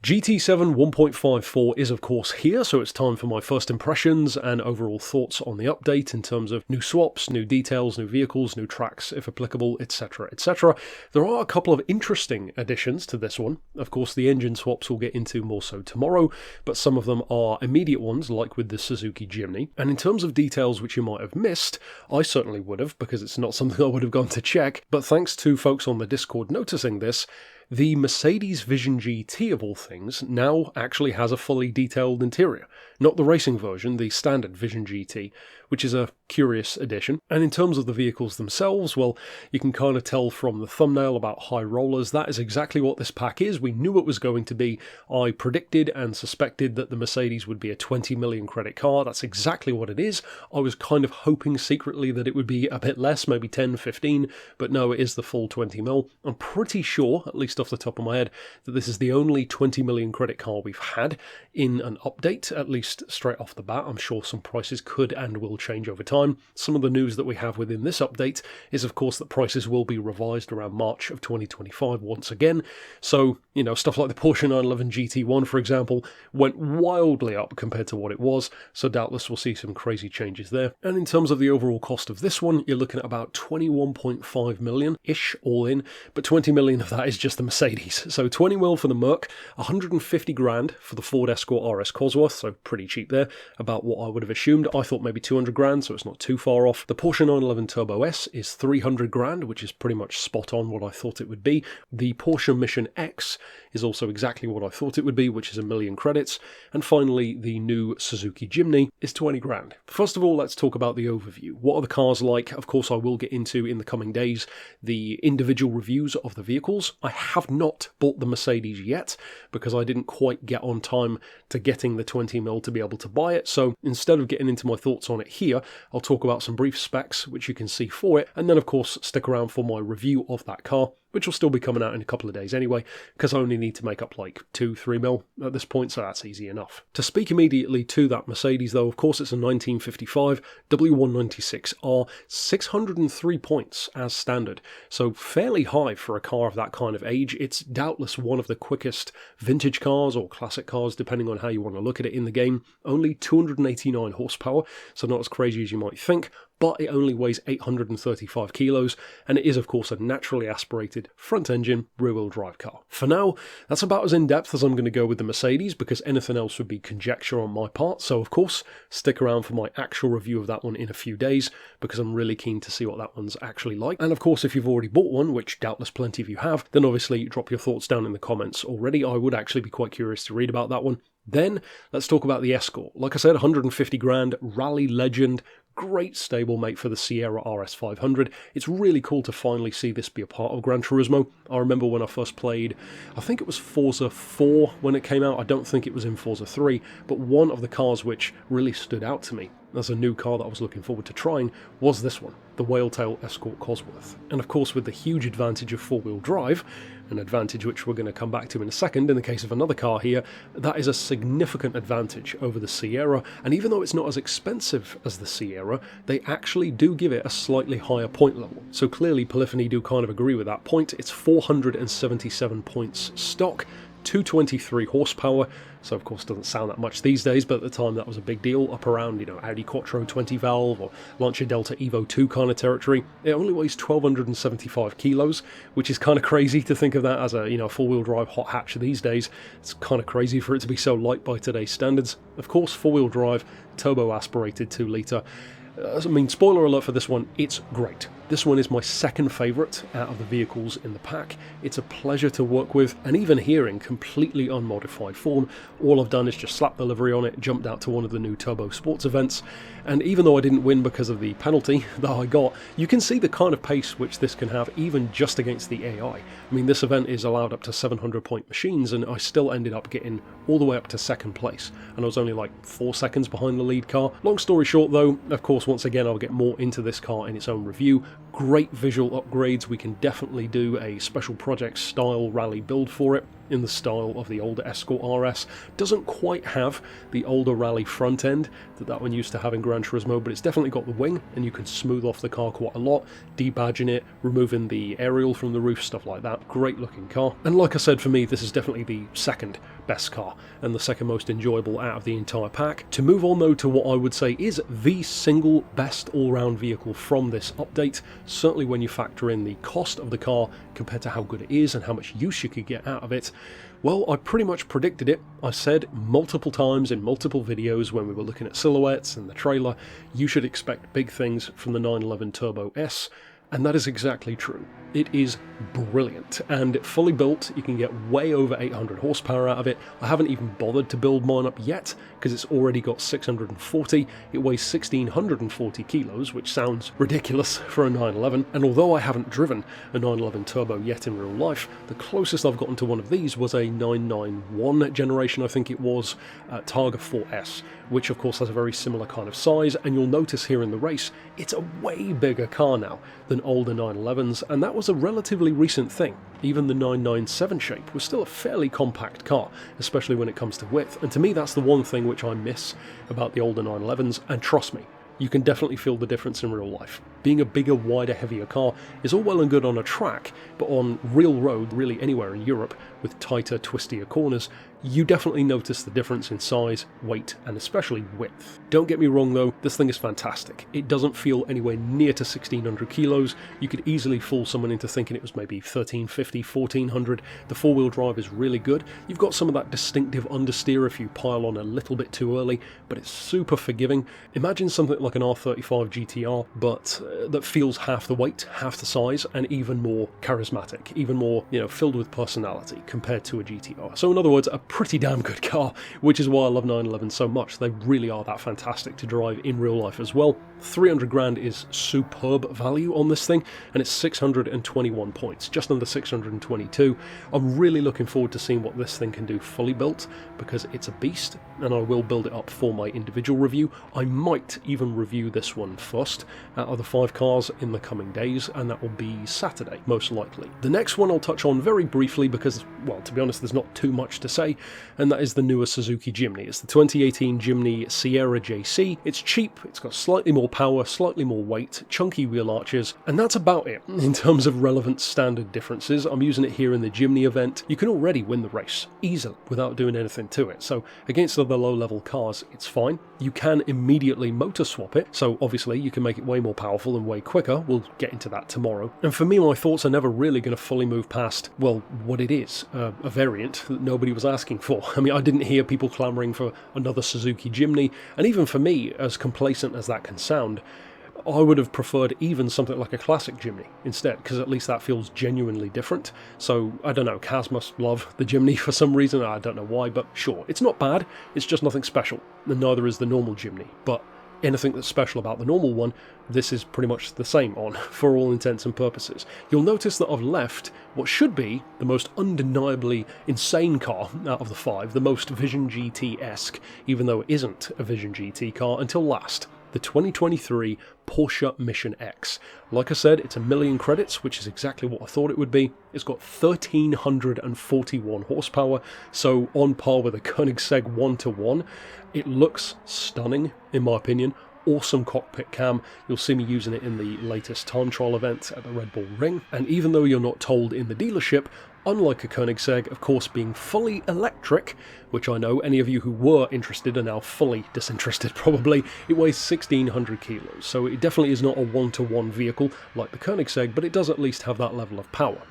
GT7 1.54 is of course here, so it's time for my first impressions and overall thoughts on the update in terms of new swaps, new details, new vehicles, new tracks if applicable, etc, etc. There are a couple of interesting additions to this one. Of course the engine swaps we'll get into more so tomorrow, but some of them are immediate ones like with the Suzuki Jimny. And in terms of details which you might have missed, I certainly would have because it's not something I would have gone to check, but thanks to folks on the Discord noticing this, the Mercedes Vision GT of all things now actually has a fully detailed interior. Not the racing version, the standard Vision GT, which is a curious addition. And in terms of the vehicles themselves, well, you can kind of tell from the thumbnail about high rollers, that is exactly what this pack is. We knew it was going to be. I predicted and suspected that the Mercedes would be a 20 million credit car. That's exactly what it is. I was kind of hoping secretly that it would be a bit less, maybe 10, 15, but no, it is the full 20 mil. I'm pretty sure, at least off the top of my head, that this is the only 20 million credit car we've had in an update, at least straight off the bat. I'm sure some prices could and will change over time. Some of the news that we have within this update is of course that prices will be revised around March of 2025 once again. So, you know, stuff like the Porsche 911 GT1, for example, went wildly up compared to what it was, so doubtless we'll see some crazy changes there. And in terms of the overall cost of this one, you're looking at about 21.5 million-ish all in, but 20 million of that is just the Mercedes. So 20 mil for the Merc, 150 grand for the Ford Escort RS Cosworth, so pretty cheap there, about what I would have assumed. I thought maybe 200 grand, so it's not too far off. The Porsche 911 Turbo S is 300 grand, which is pretty much spot on what I thought it would be. The Porsche Mission X is also exactly what I thought it would be, which is 1 million credits. And finally, the new Suzuki Jimny is 20 grand. First of all, let's talk about the overview. What are the cars like? Of course, I will get into in the coming days the individual reviews of the vehicles. I have not bought the Mercedes yet because I didn't quite get on time to getting the 20 mil to be able to buy it. So instead of getting into my thoughts on it here, I'll talk about some brief specs which you can see for it, and then of course stick around for my review of that car, which will still be coming out in a couple of days anyway, because I only need to make up like 2-3 mil at this point, so that's easy enough. To speak immediately to that Mercedes though, of course it's a 1955 W196R, 603 points as standard, so fairly high for a car of that kind of age. It's doubtless one of the quickest vintage cars or classic cars, depending on how you want to look at it in the game. Only 289 horsepower, so not as crazy as you might think, but it only weighs 835 kilos, and it is of course a naturally aspirated front-engine rear-wheel drive car. For now, that's about as in-depth as I'm going to go with the Mercedes, because anything else would be conjecture on my part, so of course, stick around for my actual review of that one in a few days, because I'm really keen to see what that one's actually like. And of course, if you've already bought one, which doubtless plenty of you have, then obviously drop your thoughts down in the comments already. I would actually be quite curious to read about that one. Then, let's talk about the Escort. Like I said, 150 grand, rally legend, great stablemate for the Sierra RS500. It's really cool to finally see this be a part of Gran Turismo. I remember when I first played, I think it was Forza 4 when it came out. I don't think it was in Forza 3, but one of the cars which really stood out to me as a new car that I was looking forward to trying was this one, the Whaletail Escort Cosworth. And of course with the huge advantage of four-wheel drive, an advantage which we're going to come back to in a second in the case of another car here, that is a significant advantage over the Sierra, and even though it's not as expensive as the Sierra, they actually do give it a slightly higher point level. So clearly Polyphony do kind of agree with that point. It's 477 points stock, 223 horsepower, so of course doesn't sound that much these days, but at the time that was a big deal, up around, you know, Audi Quattro 20 valve or Lancia Delta Evo 2 kind of territory. It only weighs 1275 kilos, which is kind of crazy to think of that as a, you know, four-wheel drive hot hatch these days. It's kind of crazy for it to be so light by today's standards. Of course, four-wheel drive, turbo aspirated 2 litre. I mean, spoiler alert for this one, it's great. This one is my second favourite out of the vehicles in the pack. It's a pleasure to work with, and even here in completely unmodified form, all I've done is just slap the livery on it, jumped out to one of the new Turbo Sports events, and even though I didn't win because of the penalty that I got, you can see the kind of pace which this can have even just against the AI. I mean, this event is allowed up to 700 point machines, and I still ended up getting all the way up to second place, and I was only like 4 seconds behind the lead car. Long story short though, of course, once again I'll get more into this car in its own review. Great visual upgrades. We can definitely do a special project style rally build for it. in the style of the older Escort RS. Doesn't quite have the older rally front end that one used to have in Gran Turismo, but it's definitely got the wing, and you can smooth off the car quite a lot, debadging it, removing the aerial from the roof, stuff like that. Great looking car. And like I said, for me, this is definitely the second best car and the second most enjoyable out of the entire pack. To move on though to what I would say is the single best all-round vehicle from this update, certainly when you factor in the cost of the car compared to how good it is and how much use you could get out of it. Well, I pretty much predicted it. I said multiple times in multiple videos when we were looking at silhouettes and the trailer, you should expect big things from the 911 Turbo S. And that is exactly true. It is brilliant, and fully built, you can get way over 800 horsepower out of it. I haven't even bothered to build mine up yet, because it's already got 640. It weighs 1640 kilos, which sounds ridiculous for a 911, and although I haven't driven a 911 Turbo yet in real life, the closest I've gotten to one of these was a 991 generation, I think it was, Targa 4S, which of course has a very similar kind of size, and you'll notice here in the race, it's a way bigger car now than older 911s, and that was a relatively recent thing. Even the 997 shape was still a fairly compact car, especially when it comes to width, and to me that's the one thing which I miss about the older 911s, and trust me, you can definitely feel the difference in real life. Being a bigger, wider, heavier car is all well and good on a track, but on real road, really anywhere in Europe, with tighter, twistier corners, you definitely notice the difference in size, weight, and especially width. Don't get me wrong though, this thing is fantastic. It doesn't feel anywhere near to 1600 kilos. You could easily fool someone into thinking it was maybe 1350, 1400. The four-wheel drive is really good. You've got some of that distinctive understeer if you pile on a little bit too early, but it's super forgiving. Imagine something like an R35 GTR, but that feels half the weight, half the size, and even more charismatic, even more, filled with personality compared to a GTR. So in other words, a pretty damn good car, which is why I love 911 so much. They really are that fantastic to drive in real life as well. 300 grand is superb value on this thing, and it's 621 points, just under 622. I'm really looking forward to seeing what this thing can do fully built, because it's a beast, and I will build it up for my individual review. I might even review this one first out of the 5 cars in the coming days, and that will be Saturday, most likely. The next one I'll touch on very briefly because, well, to be honest, there's not too much to say, and that is the newer Suzuki Jimny. It's the 2018 Jimny Sierra JC. It's cheap, it's got slightly more power, slightly more weight, chunky wheel arches, and that's about it in terms of relevant standard differences. I'm using it here in the Jimny event. You can already win the race easily without doing anything to it, so against other low-level cars, it's fine. You can immediately motor swap it, so obviously you can make it way more powerful and way quicker. We'll get into that tomorrow. And for me, my thoughts are never really going to fully move past, well, what it is, a variant that nobody was asking for. I mean, I didn't hear people clamoring for another Suzuki Jimny, and even for me, as complacent as that can sound, I would have preferred even something like a classic Jimny instead, because at least that feels genuinely different. So, I don't know, Kaz must love the Jimny for some reason, I don't know why, but sure, it's not bad, it's just nothing special, and neither is the normal Jimny, but anything that's special about the normal one, this is pretty much the same on, for all intents and purposes. You'll notice that I've left what should be the most undeniably insane car out of the 5, the most Vision GT-esque, even though it isn't a Vision GT car, until last. The 2023 Porsche Mission X. Like I said, it's 1 million credits, which is exactly what I thought it would be. It's got 1341 horsepower, so on par with a Koenigsegg 1-to-1. It looks stunning, in my opinion. Awesome cockpit cam. You'll see me using it in the latest time trial event at the Red Bull Ring. And even though you're not told in the dealership, unlike a Koenigsegg, of course, being fully electric, which I know any of you who were interested are now fully disinterested probably, it weighs 1600 kilos, so it definitely is not a 1-to-1 vehicle like the Koenigsegg, but it does at least have that level of power.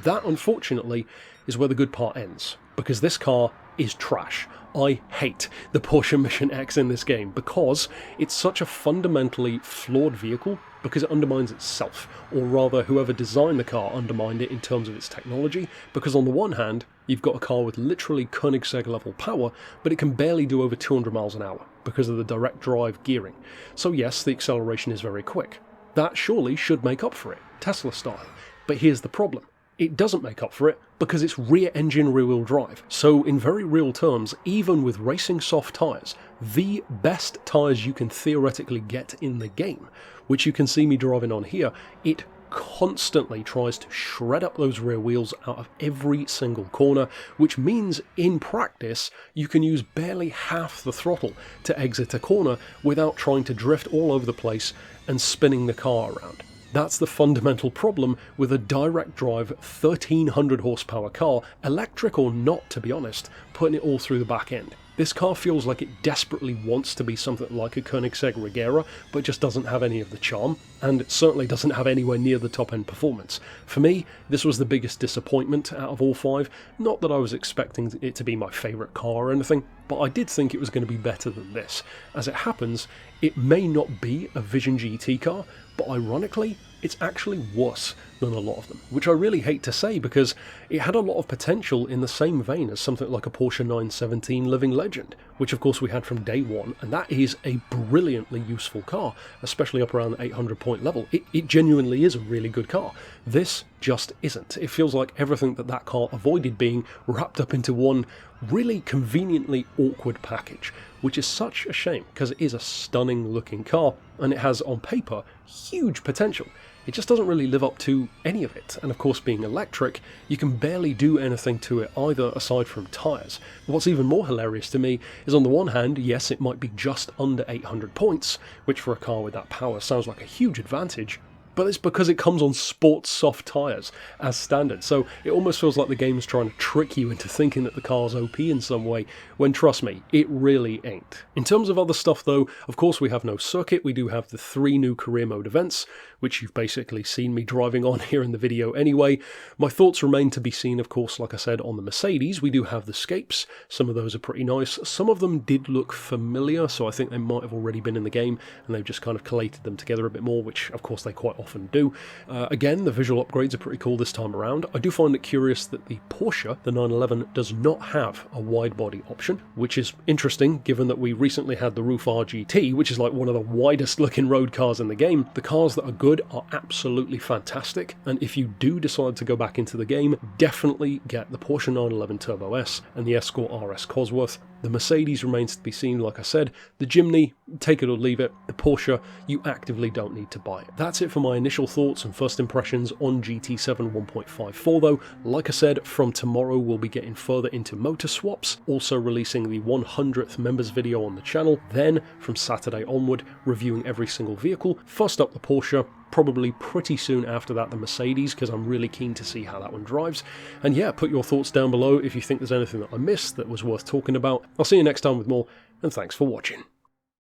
That, unfortunately, is where the good part ends, because this car is trash. I hate the Porsche Mission X in this game because it's such a fundamentally flawed vehicle, because it undermines itself, or rather whoever designed the car undermined it in terms of its technology, because on the one hand, you've got a car with literally Koenigsegg level power, but it can barely do over 200 miles an hour because of the direct drive gearing. So yes, the acceleration is very quick. That surely should make up for it, Tesla style. But here's the problem. It doesn't make up for it because it's rear-engine rear-wheel drive. So in very real terms, even with racing soft tyres, the best tyres you can theoretically get in the game, which you can see me driving on here, it constantly tries to shred up those rear wheels out of every single corner, which means in practice you can use barely half the throttle to exit a corner without trying to drift all over the place and spinning the car around. That's the fundamental problem with a direct drive 1300 horsepower car, electric or not to be honest, putting it all through the back end. This car feels like it desperately wants to be something like a Koenigsegg Regera, but just doesn't have any of the charm, and it certainly doesn't have anywhere near the top-end performance. For me, this was the biggest disappointment out of all 5. Not that I was expecting it to be my favourite car or anything, but I did think it was going to be better than this. As it happens, it may not be a Vision GT car, but ironically, it's actually worse than a lot of them, which I really hate to say because it had a lot of potential in the same vein as something like a Porsche 917 Living Legend, which of course we had from day one, and that is a brilliantly useful car, especially up around the 800 point level. It genuinely is a really good car. This just isn't. It feels like everything that car avoided being wrapped up into one really conveniently awkward package, which is such a shame because it is a stunning looking car and it has on paper huge potential. It just doesn't really live up to any of it, and of course being electric, you can barely do anything to it either aside from tyres. What's even more hilarious to me is on the one hand, yes, it might be just under 800 points, which for a car with that power sounds like a huge advantage, but it's because it comes on sports soft tyres as standard, so it almost feels like the game's trying to trick you into thinking that the car's OP in some way, when trust me, it really ain't. In terms of other stuff though, of course we have no circuit, we do have the 3 new career mode events, which you've basically seen me driving on here in the video anyway. My thoughts remain to be seen, of course, like I said, on the Mercedes. We do have the scapes, some of those are pretty nice, some of them did look familiar, so I think they might have already been in the game, and they've just kind of collated them together a bit more, which of course they quite often do. Again, the visual upgrades are pretty cool this time around. I do find it curious that the Porsche, the 911, does not have a wide body option, which is interesting given that we recently had the Roof RGT, which is like one of the widest looking road cars in the game. The cars that are good are absolutely fantastic, and if you do decide to go back into the game, definitely get the Porsche 911 Turbo S and the Escort RS Cosworth. The Mercedes remains to be seen, like I said. The Jimny, take it or leave it. The Porsche, you actively don't need to buy it. That's it for my initial thoughts and first impressions on GT7 1.54 though. Like I said, from tomorrow we'll be getting further into motor swaps, also releasing the 100th members video on the channel. Then, from Saturday onward, reviewing every single vehicle. First up the Porsche, probably pretty soon after that the Mercedes, because I'm really keen to see how that one drives. And yeah, put your thoughts down below if you think there's anything that I missed that was worth talking about. I'll see you next time with more, and thanks for watching.